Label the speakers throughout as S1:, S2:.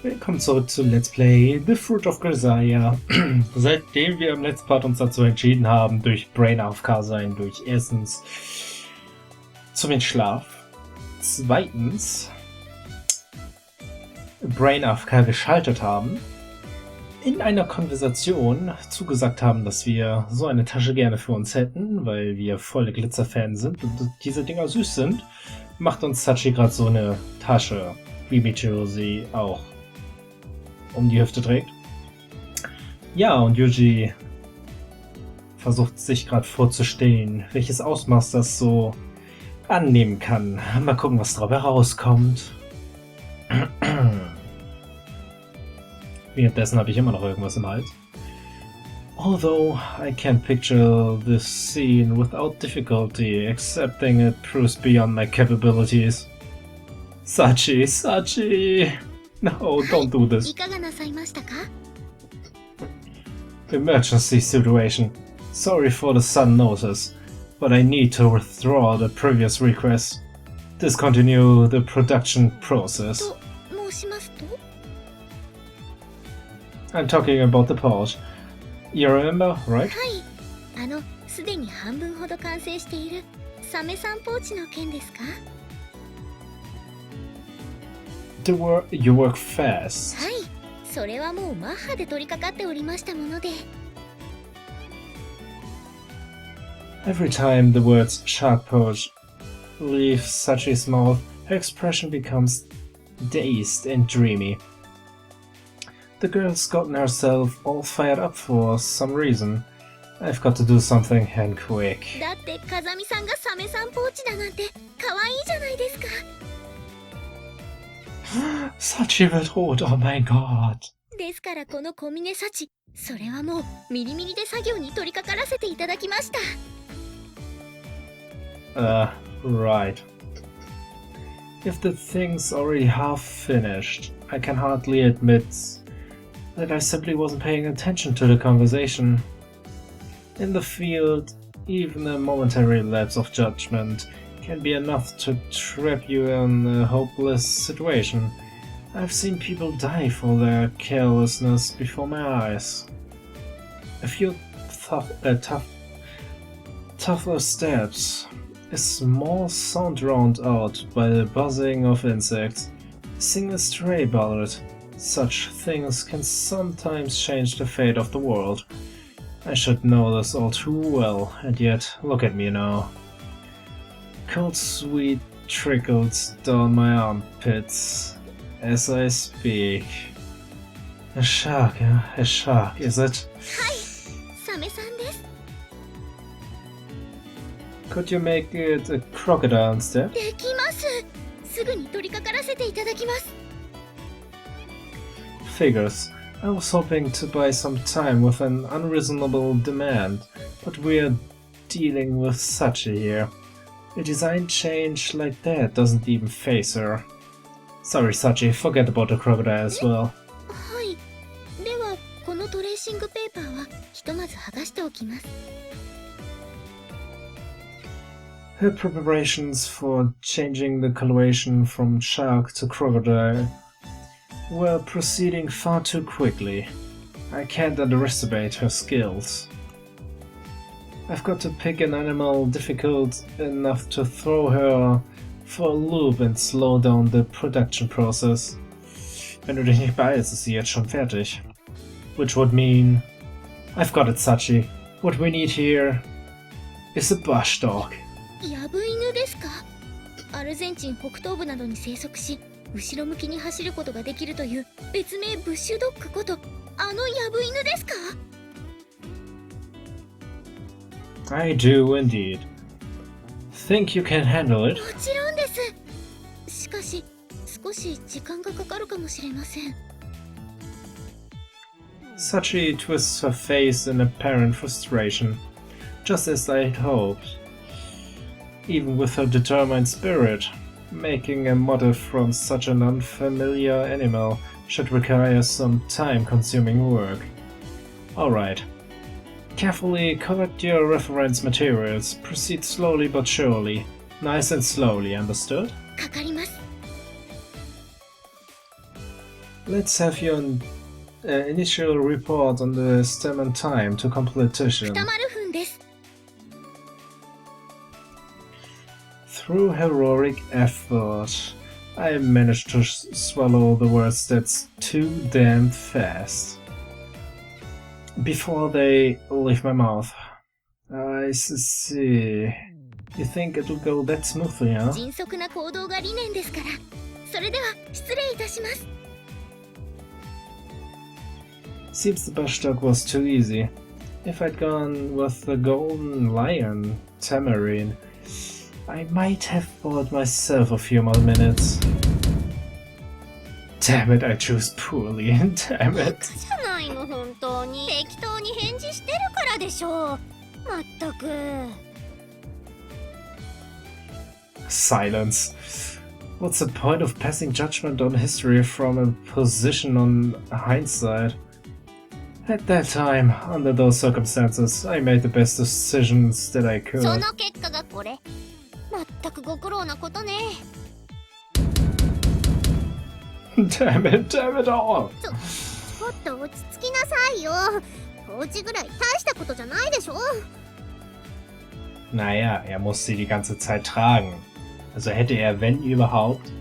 S1: Willkommen zurück zu Let's Play The Fruit of Grisaia. Seitdem wir im letzten Part uns dazu entschieden haben, durch Brain AFK sein, durch erstens zu wenig Schlaf, zweitens Brain AFK geschaltet haben, in einer Konversation zugesagt haben, dass wir so eine Tasche gerne für uns hätten, weil wir volle Glitzerfans sind und diese Dinger süß sind, macht uns Sachi gerade so eine Tasche, wie Michiru sie auch um die Hüfte trägt. Ja, und Ryuuji versucht sich gerade vorzustellen, welches Ausmaß das so annehmen kann. Mal gucken, was dabei rauskommt. Währenddessen habe ich immer noch irgendwas im Hals. Although I can't picture this scene without difficulty, accepting it proves beyond my capabilities. Sachi! No, don't do this. Emergency situation. Sorry for the sudden notice, but I need to withdraw the previous request. Discontinue the production process. I'm talking about the pouch. You remember, right? You work fast. Every time the words shark pouch leave Sachi's mouth, her expression becomes dazed and dreamy. The girl's gotten herself all fired up for some reason. I've got to do something and quick. Sachi wird rot, oh mein Gott. Right. If the thing's already half finished, I can hardly admit that I simply wasn't paying attention to the conversation. In the field, even a momentary lapse of judgment can be enough to trap you in a hopeless situation. I've seen people die for their carelessness before my eyes. A few tougher steps, a small sound drowned out by the buzzing of insects, a single stray bullet. Such things can sometimes change the fate of the world. I should know this all too well, and yet look at me now. Cold sweat trickles down my armpits as I speak. A shark, is it? Could you make it a crocodile instead? Figures. I was hoping to buy some time with an unreasonable demand, but we're dealing with Sachi here. A design change like that doesn't even faze her. Sorry, Sachi, forget about the crocodile as well. Her preparations for changing the coloration from shark to crocodile were proceeding far too quickly. I can't underestimate her skills. I've got to pick an animal difficult enough to throw her for a loop and slow down the production process. Wenn du dich nicht beeilst, ist sie jetzt schon fertig. Which would mean... I've got it, Sachi. What we need here is a bush dog.
S2: 後ろ向きに走ることができるという別名ブッシュドッグことあのヤブ犬ですか？
S1: I do indeed. Think you can handle it?
S2: もちろんです。しかし少し時間がかかるかもしれません。
S1: Sachi twists her face in apparent frustration, just as I'd hoped. Even with her determined spirit, making a model from such an unfamiliar animal should require some time-consuming work. Alright. Carefully collect your reference materials. Proceed slowly but surely. Nice and slowly, understood?
S2: かかります。
S1: Let's have your initial report on the stem and time to completion.
S2: 2分です。
S1: Through heroic effort, I managed to swallow the words that's too damn fast before they leave my mouth. I see. You think it'll go that smoothly, huh?
S2: 迅速な行動が理念ですから。それでは失礼いたします。
S1: Seems the bush dog was too easy. If I'd gone with the golden lion, Tamarine, I might have bought myself a few more minutes. Damn it, I chose poorly. Damn it.
S2: じゃないの本当に。適当に返事してるからでしょう。まったく。
S1: Silence. What's the point of passing judgment on history from a position on hindsight? At that time, under those circumstances, I made the best decisions that I could.
S2: その結果がこれ。まったくご苦労なことね。
S1: Damn it all!
S2: ちょっと落ち着きなさいよ。放置ぐらい大したことじゃないでしょ。
S1: Naja, er muss sie die ganze Zeit tragen. Also hätte er, wenn überhaupt,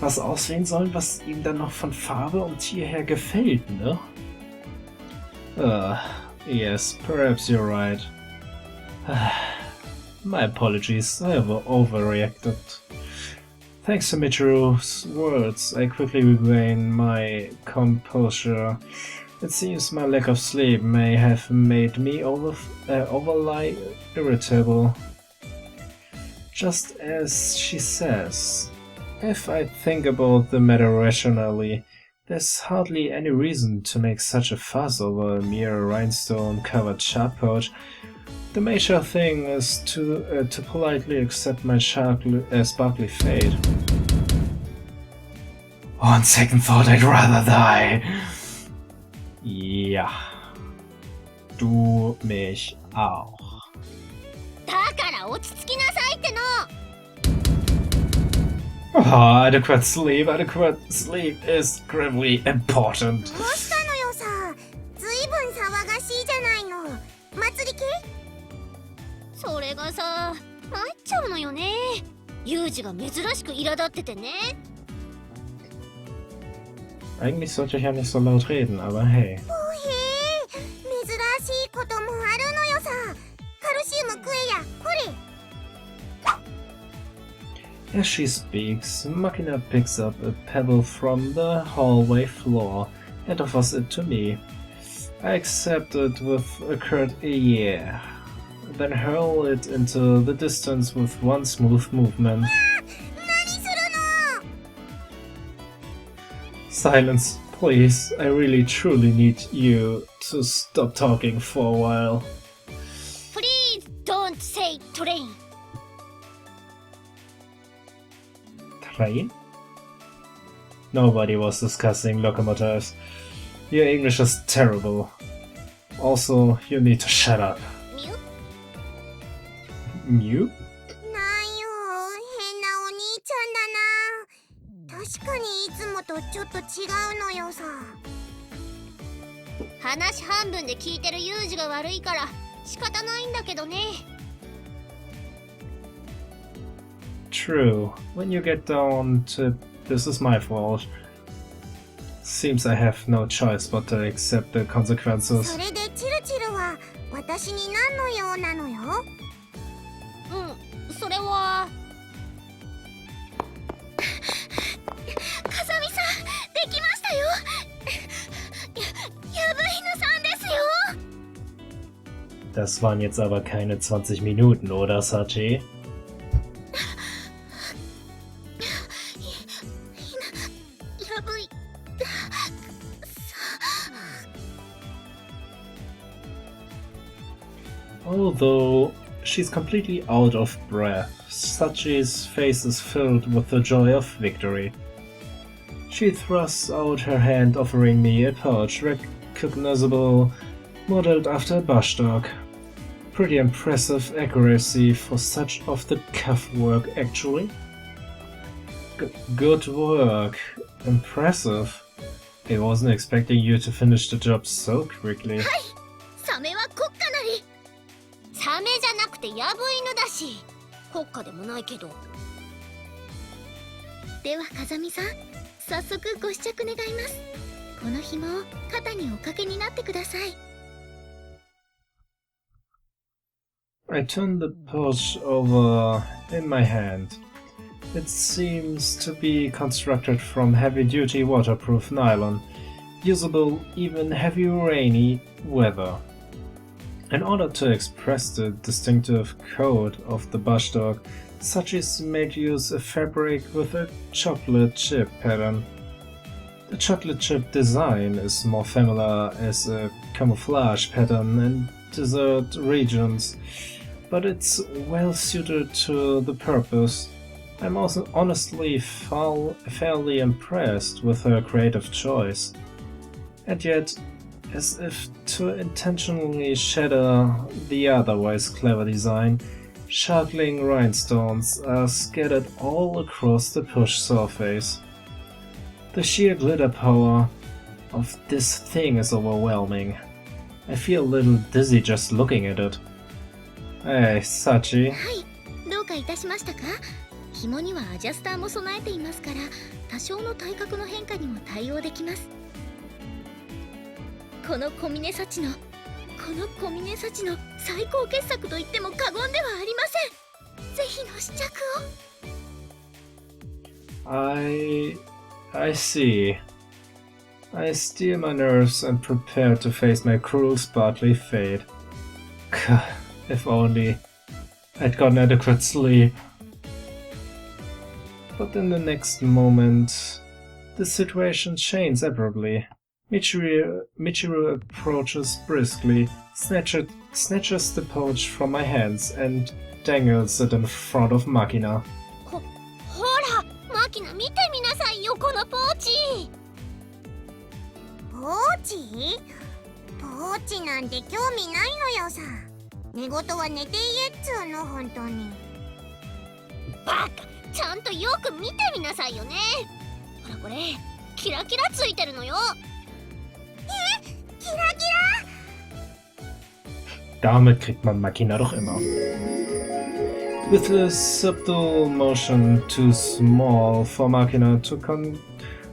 S1: was auswählen sollen, was ihm dann noch von Farbe und Tier her gefällt, ne? Yes, perhaps you're right. My apologies, I have overreacted. Thanks to Michiru's words, I quickly regained my composure. It seems my lack of sleep may have made me overly irritable. Just as she says, if I think about the matter rationally, there's hardly any reason to make such a fuss over a mere rhinestone-covered sharp pouch. The major thing is to politely accept my sparkly fate. On second thought, I'd rather die. Ja. Du mich auch.
S2: だから落ち着きなさいっての。
S1: Oh, adequate sleep is gravely important.
S2: どうしたのよさ。ずいぶん騒がしいじゃないの。祭り系？それがさ、参っちゃうのよね。ユージが珍しく苛立っててね。
S1: Eigentlich sollte ich ja nicht so laut reden, aber hey.
S2: おへえ、珍しいこともあるのよさ。カルシウム食えや、これ。
S1: As she speaks, Machina picks up a pebble from the hallway floor and offers it to me. I accept it with a curt yeah, then hurl it into the distance with one smooth movement.
S2: 何するの？
S1: Silence, please. I really truly need you to stop talking for a while.
S2: Please don't say train.
S1: Train? Nobody was discussing locomotives. Your English is terrible. Also, you need to shut up.
S2: ミュ？
S1: You?
S2: なんよ、変なお兄ちゃんだな。確かにいつもとちょっと違うのよさ。話半分で聞いてるユージが悪いから仕方ないんだけどね。
S1: True. When you get down to this is my fault. Seems I have no choice but to accept the consequences.
S2: それでチルチルは私に何の用なのよ？うん、それは。風見さん、できましたよ。ヤブ犬さんですよ。
S1: Das waren jetzt aber keine 20 Minuten, oder, Sachi? Although she's completely out of breath, Sachi's face is filled with the joy of victory. She thrusts out her hand, offering me a pouch recognizable, modeled after a bush dog. Pretty impressive accuracy for such off-the-cuff work, actually. Good work. Impressive. I wasn't expecting you to finish the job so quickly.
S2: サメは国家なり。サメじゃなくてヤブ犬だし、国家でもないけど。では風見さん、早速ご試着願います。この紐を肩におかけになってください。
S1: I turned the pouch over in my hand. It seems to be constructed from heavy-duty waterproof nylon, usable even heavy rainy weather. In order to express the distinctive coat of the bush dog, Sachi's made use of fabric with a chocolate chip pattern. The chocolate chip design is more familiar as a camouflage pattern in desert regions, but it's well suited to the purpose. I'm also honestly fairly impressed with her creative choice. And yet, as if to intentionally shatter the otherwise clever design, sparkling rhinestones are scattered all across the push surface. The sheer glitter power of this thing is overwhelming. I feel a little dizzy just looking at it. Hey, Sachi.
S2: はい、どうかいたしましたか？紐にはアジャスターも備えていますから、多少の体格の変化にも対応できます。この小峰幸の最高傑作と言っても過言ではありません。ぜひの試着を。
S1: I see. I steel my nerves and prepare to face my cruel, sparkly fate. If only I'd gotten adequate sleep. But in the next moment, the situation changes abruptly. Michiru approaches briskly, snatches the pouch from my hands, and dangles it in front of Makina.
S2: ほら、マキナ見てみなさいよ、このポーチ。ポーチ？ポーチなんて興味ないのよさ。寝言は寝て言えっつうの、本当に。バカ、ちゃんとよく見てみなさいよね。ほらこれ、キラキラついてるのよ。キラキラ？
S1: Damit kriegt man Makina doch immer. With a subtle motion too small for Makina to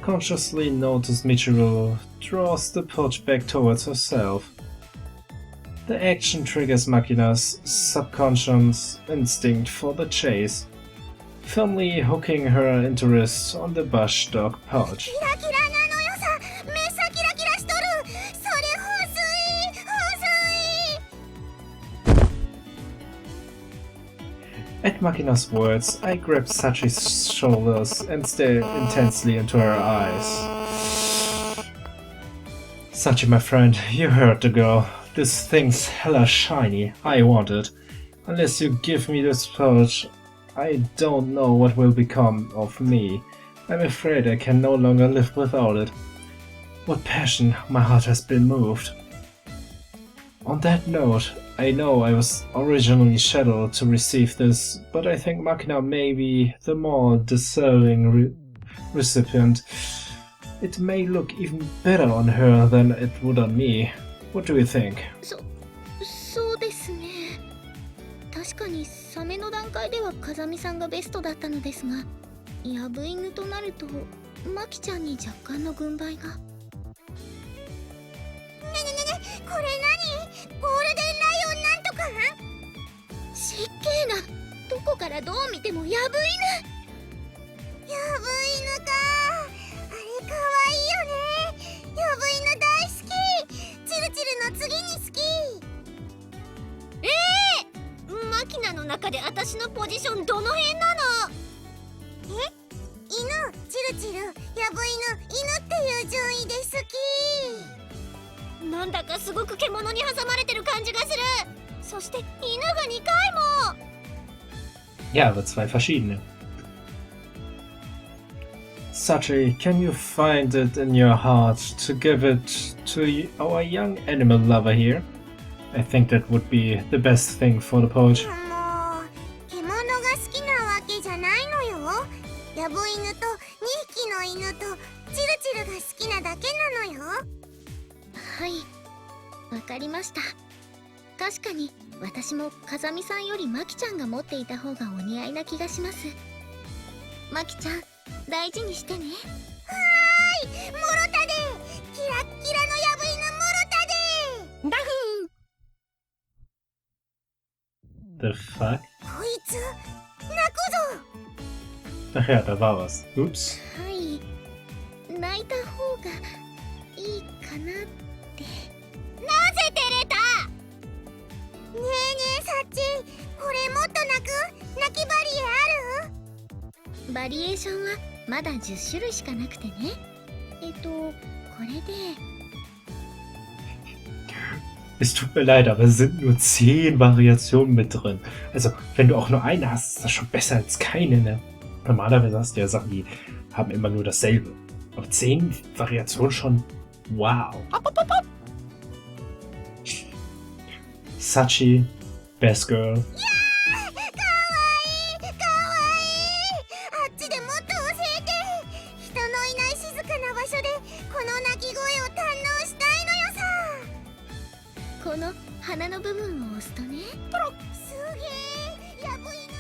S1: consciously notice, Michiru draws the pouch back towards herself. The action triggers Makina's subconscious instinct for the chase, firmly hooking her interest on the bush dog pouch. キラキラなのよさ、目さキラキラしとる。それ放水。At Makina's words, I grab Sachi's shoulders and stare intensely into her eyes. Sachi, my friend, you heard the girl. This thing's hella shiny. I want it. Unless you give me this pouch, I don't know what will become of me. I'm afraid I can no longer live without it. What passion, my heart has been moved. On that note, I know I was originally scheduled to receive this, but I think Makina may be the more deserving recipient. It may look even better on her than it would on me. What do you think?
S2: そうですね。確かにサメの段階では風見さんがベストだったのですが、ヤブ犬となるとマキちゃんに若干の軍配が。ねこれ何？ゴールデンライオンなんとか？失敬な。どこからどう見てもヤブ犬。ヤブ犬か。あれかわいいよね。ヤブ犬大好き。チルチルの次に好き。マキナの中で私のポジションどの辺なの？犬、チルチル、ヤブ犬、犬っていう順位で好き。なんだかすごく獣に挟まれてる感じがする。そして犬が2回も。
S1: Ja, aber zwei verschiedene. Sachi, can you find it in your heart to give it to our young animal lover here? I think that would be the best thing for the pouch.
S2: もう、獣が好きなわけじゃないのよ。ヤブ犬と2匹の犬とチルチルが好きなだけなはい、わかりました。確かに私も風見さんよりマキちゃんが持っていた方がお似合いな気がします。マキちゃん、大事にしてね。はーい、もろたで、キラッキラのヤブイヌもろたで。ダフ
S1: The fuck?
S2: こいつ、泣くぞ。
S1: Ach ja, da war was. Ups.
S2: はい、泣いた方がいいかなって。なぜ照れた。ねえねえサッチ、これもっと泣きバリエある？バリエーションはまだ10種類しかなくてね。これで。
S1: Es tut mir leid, aber es sind nur 10 Variationen mit drin. Also, wenn du auch nur eine hast, ist das schon besser als keine, ne? Normalerweise hast du ja Sachen, die haben immer nur dasselbe. Aber 10 Variationen schon. Wow. Sachi, Best Girl.
S2: かわいいかわいい。あっちでもっと教えて。人のいない静かな場所でこの鳴き声を堪能したいのよさ。この鼻の部分を押すとね。すげえ、ヤブイヌ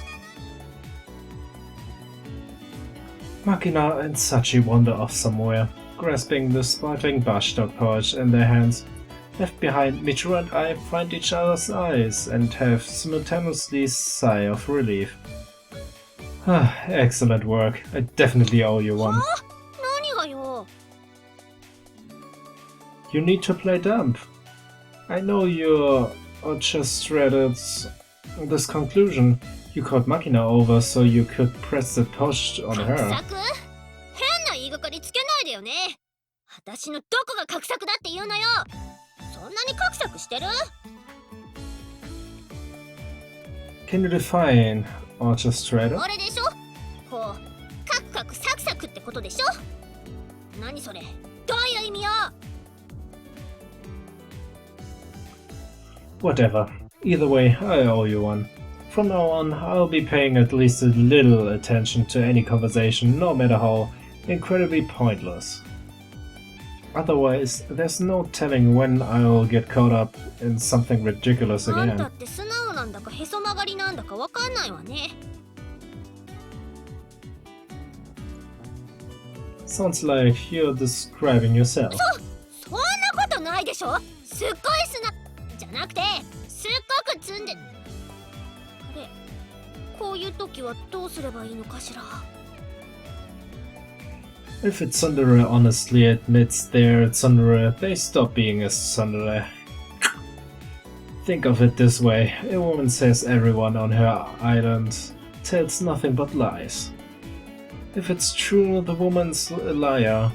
S2: なのに。
S1: Makina and Sachi wander off somewhere, grasping the sparkling barstock pouch in their hands. Left behind, Michiru and I find each other's eyes and have simultaneously sigh of relief. Excellent work. I definitely owe you one.
S2: 何がよ。
S1: You need to play dump. I know you're just read this conclusion. You called Makina over so you could press the pouch on her.
S2: 画策？変な言いがかりつけないでよね。私のどこが画策だって言うのよ。そんなに画策してる？
S1: Can you define orchestrator?
S2: あれでしょ？こう、カクカクサクサクってことでしょ？何それ？どういう意味よ？
S1: Whatever. Either way, I owe you one. From now on, I'll be paying at least a little attention to any conversation, no matter how incredibly pointless. Otherwise, there's no telling when I'll get caught up in something ridiculous
S2: あんた
S1: again.
S2: って素直なんだかへそ曲がりなんだかわかんないわね。
S1: Sounds like you're describing yourself.
S2: そんなことないでしょ。すっごいじゃなくて、すっごく積んで。あれ、こういう時はどうすればいいのかしら。
S1: If its tsundere honestly admits they're tsundere, they stop being a tsundere. Think of it this way, a woman says everyone on her island tells nothing but lies. If it's true, the woman's a liar.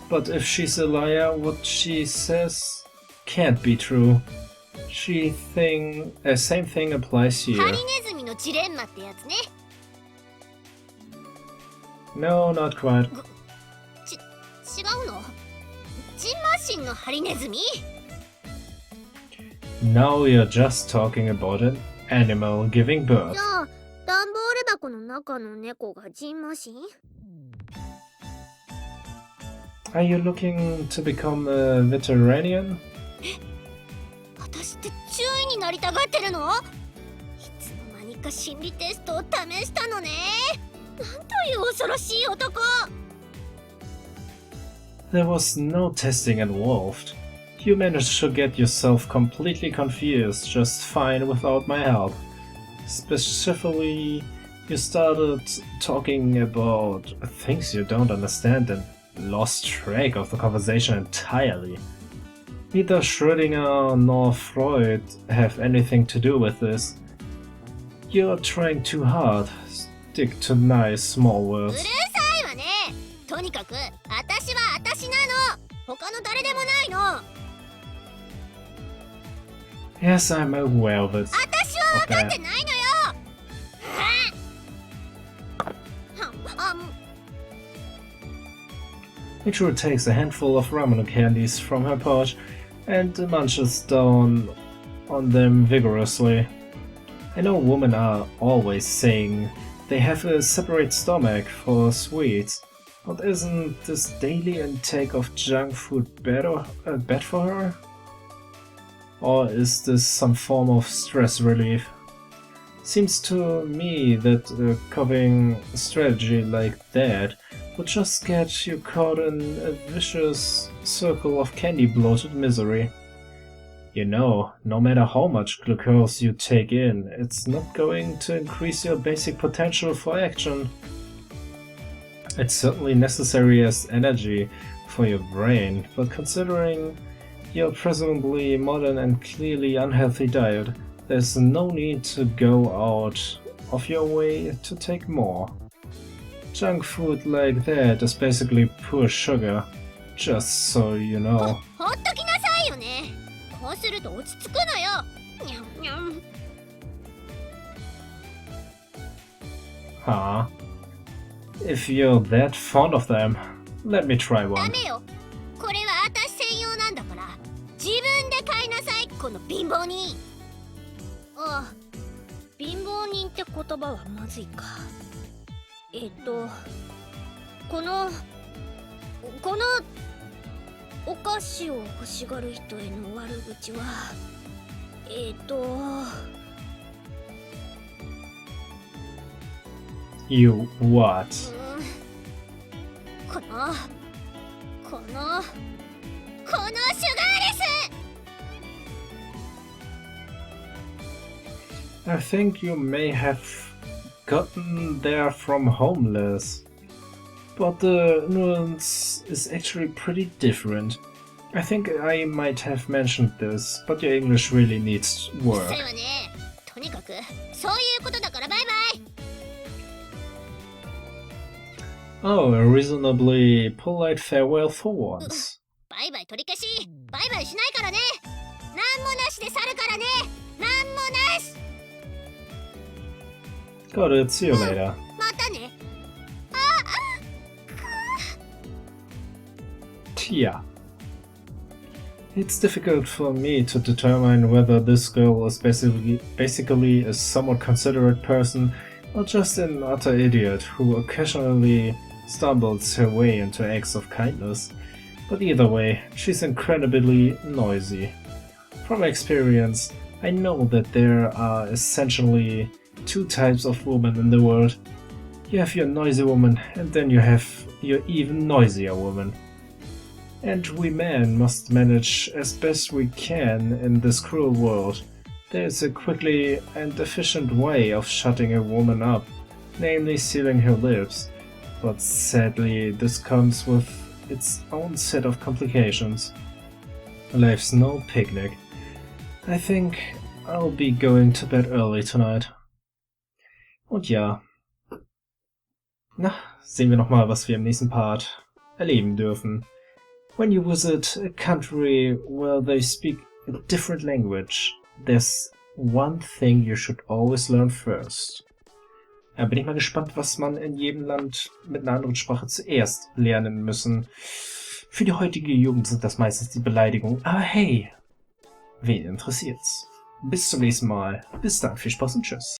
S1: But if she's a liar, what she says can't be true. Same thing applies
S2: ハ
S1: here.
S2: リネズミのジレンマってやつね。
S1: No, not quite.
S2: 違うの？ジンマシンのハリネズミ？
S1: Now you're just talking about an animal giving birth.
S2: じゃあ、段ボール箱の中の猫がジンマシン？
S1: Are you looking to become a veterinarian?
S2: 私って獣医になりたがってるの？いつの間にか心理テストを試したのね。なんという恐ろしい男。
S1: There was no testing involved. You managed to get yourself completely confused just fine without my help. Specifically, you started talking about things you don't understand and lost track of the conversation entirely. Neither Schrödinger nor Freud have anything to do with this. You're trying too hard. Stick to nice small
S2: うる
S1: words.
S2: さいわね。とにかく私は私なの。他の誰でもないの。
S1: Yes, I'm aware of it.
S2: 私は分かってないのよ。
S1: Michiru takes a handful of ramen candies from her pouch and munches down on them vigorously. I know women are always saying they have a separate stomach for sweets, but isn't this daily intake of junk food bad for her? Or is this some form of stress relief? Seems to me that a coping strategy like that would just get you caught in a vicious circle of candy-bloated misery. You know, no matter how much glucose you take in, it's not going to increase your basic potential for action. It's certainly necessary as energy for your brain, but considering your presumably modern and clearly unhealthy diet, there's no need to go out of your way to take more. Junk food like that is basically pure sugar, just so you know.
S2: ほっときなさいよね。こうすると落ち着くのよ。にゃんにゃん。
S1: Huh? If you're that fond of them, let me try
S2: ダ
S1: one.
S2: メよ。これは私専用なんだから。自分で買いなさい、この貧乏人。ああ、貧乏人って言葉はまずいか。このお菓子を欲しがる人への悪口は
S1: You what?
S2: このシュガーレス。
S1: I think you may have gotten there from homeless. But the nuance is actually pretty different. I think I might have mentioned this, but your English really needs
S2: そ
S1: work.
S2: うよね。とにかくそういうことだからバイバイ。
S1: Oh, a reasonably polite farewell for once.
S2: バイバイ取り消し。バイバイしないからね。なんもなしで去るからね。なんもなし。
S1: Got it, see you later.
S2: またね。
S1: Yeah. It's difficult for me to determine whether this girl is basically a somewhat considerate person or just an utter idiot who occasionally stumbles her way into acts of kindness. But either way, she's incredibly noisy. From experience, I know that there are essentially two types of women in the world. You have your noisy woman, and then you have your even noisier woman. And we men must manage as best we can in this cruel world. There's a quickly and efficient way of shutting a woman up, namely sealing her lips. But sadly, this comes with its own set of complications. Life's no picnic. I think I'll be going to bed early tonight. Und ja. Na, sehen wir nochmal, was wir im nächsten Part erleben dürfen. When you visit a country where they speak a different language, there's one thing you should always learn first. Ja, bin ich mal gespannt, was man in jedem Land mit einer anderen Sprache zuerst lernen müssen. Für die heutige Jugend sind das meistens die Beleidigungen, aber hey, wen interessiert's? Bis zum nächsten Mal. Bis dann, viel Spaß und tschüss.